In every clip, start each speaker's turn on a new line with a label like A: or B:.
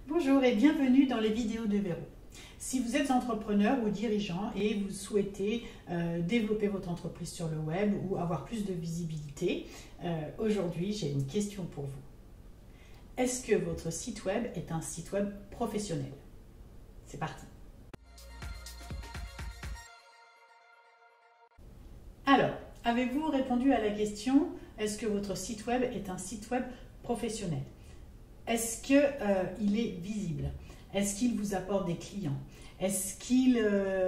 A: Bonjour et bienvenue dans les vidéos de Véro. Si vous êtes entrepreneur ou dirigeant et vous souhaitez développer votre entreprise sur le web ou avoir plus de visibilité, aujourd'hui j'ai une question pour vous. Est-ce que votre site web est un site web professionnel? C'est parti. Alors, avez-vous répondu à la question est-ce que votre site web est un site web professionnel? Est-ce qu'il est visible? Est-ce qu'il vous apporte des clients? Est-ce qu'il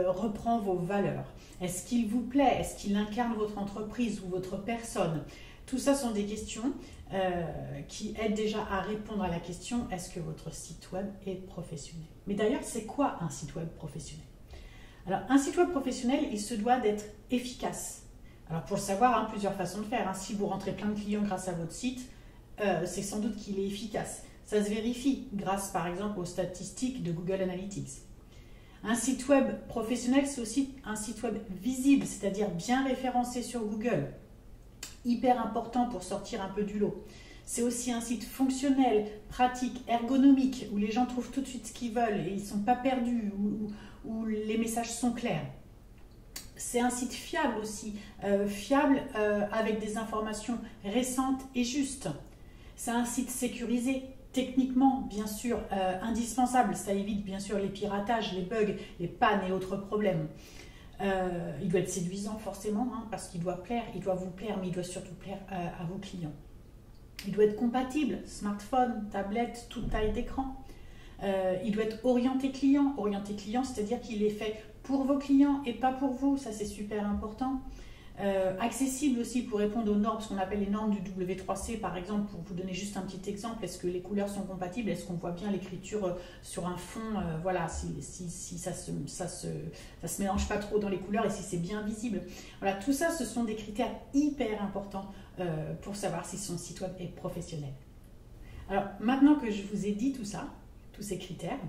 A: reprend vos valeurs? Est-ce qu'il vous plaît? Est-ce qu'il incarne votre entreprise ou votre personne? Tout ça sont des questions qui aident déjà à répondre à la question est-ce que votre site web est professionnel? Mais d'ailleurs, c'est quoi un site web professionnel? Alors, un site web professionnel, il se doit d'être efficace. Alors, pour le savoir, plusieurs façons de faire. Si vous rentrez plein de clients grâce à votre site, c'est sans doute qu'il est efficace. Ça se vérifie grâce, par exemple, aux statistiques de Google Analytics. Un site web professionnel, c'est aussi un site web visible, c'est-à-dire bien référencé sur Google. Hyper important pour sortir un peu du lot. C'est aussi un site fonctionnel, pratique, ergonomique, où les gens trouvent tout de suite ce qu'ils veulent et ils ne sont pas perdus, où les messages sont clairs. C'est un site fiable aussi, avec des informations récentes et justes. C'est un site sécurisé, techniquement, bien sûr, indispensable. Ça évite bien sûr les piratages, les bugs, les pannes et autres problèmes. Il doit être séduisant forcément, parce qu'il doit plaire, il doit vous plaire, mais il doit surtout plaire à vos clients. Il doit être compatible, smartphone, tablette, toute taille d'écran. Il doit être orienté client, c'est-à-dire qu'il est fait pour vos clients et pas pour vous, ça c'est super important. Accessible aussi pour répondre aux normes, ce qu'on appelle les normes du W3C par exemple, pour vous donner juste un petit exemple, est-ce que les couleurs sont compatibles, est-ce qu'on voit bien l'écriture sur un fond, voilà, si ça se mélange pas trop dans les couleurs et si c'est bien visible. Voilà, tout ça ce sont des critères hyper importants pour savoir si son site web est professionnel. Alors maintenant que je vous ai dit tout ça, tous ces critères,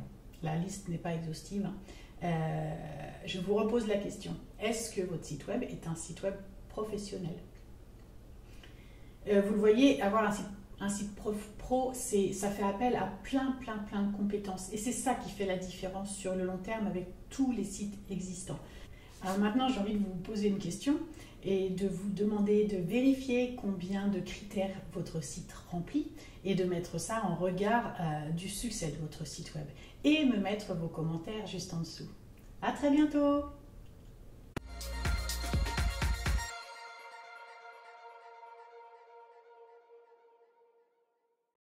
A: la liste n'est pas exhaustive, je vous repose la question. Est-ce que votre site web est un site web professionnel? Vous le voyez, avoir un site pro, ça fait appel à plein de compétences. Et c'est ça qui fait la différence sur le long terme avec tous les sites existants. Alors maintenant, j'ai envie de vous poser une question et de vous demander de vérifier combien de critères votre site remplit et de mettre ça en regard du succès de votre site web. Et me mettre vos commentaires juste en dessous. À très bientôt!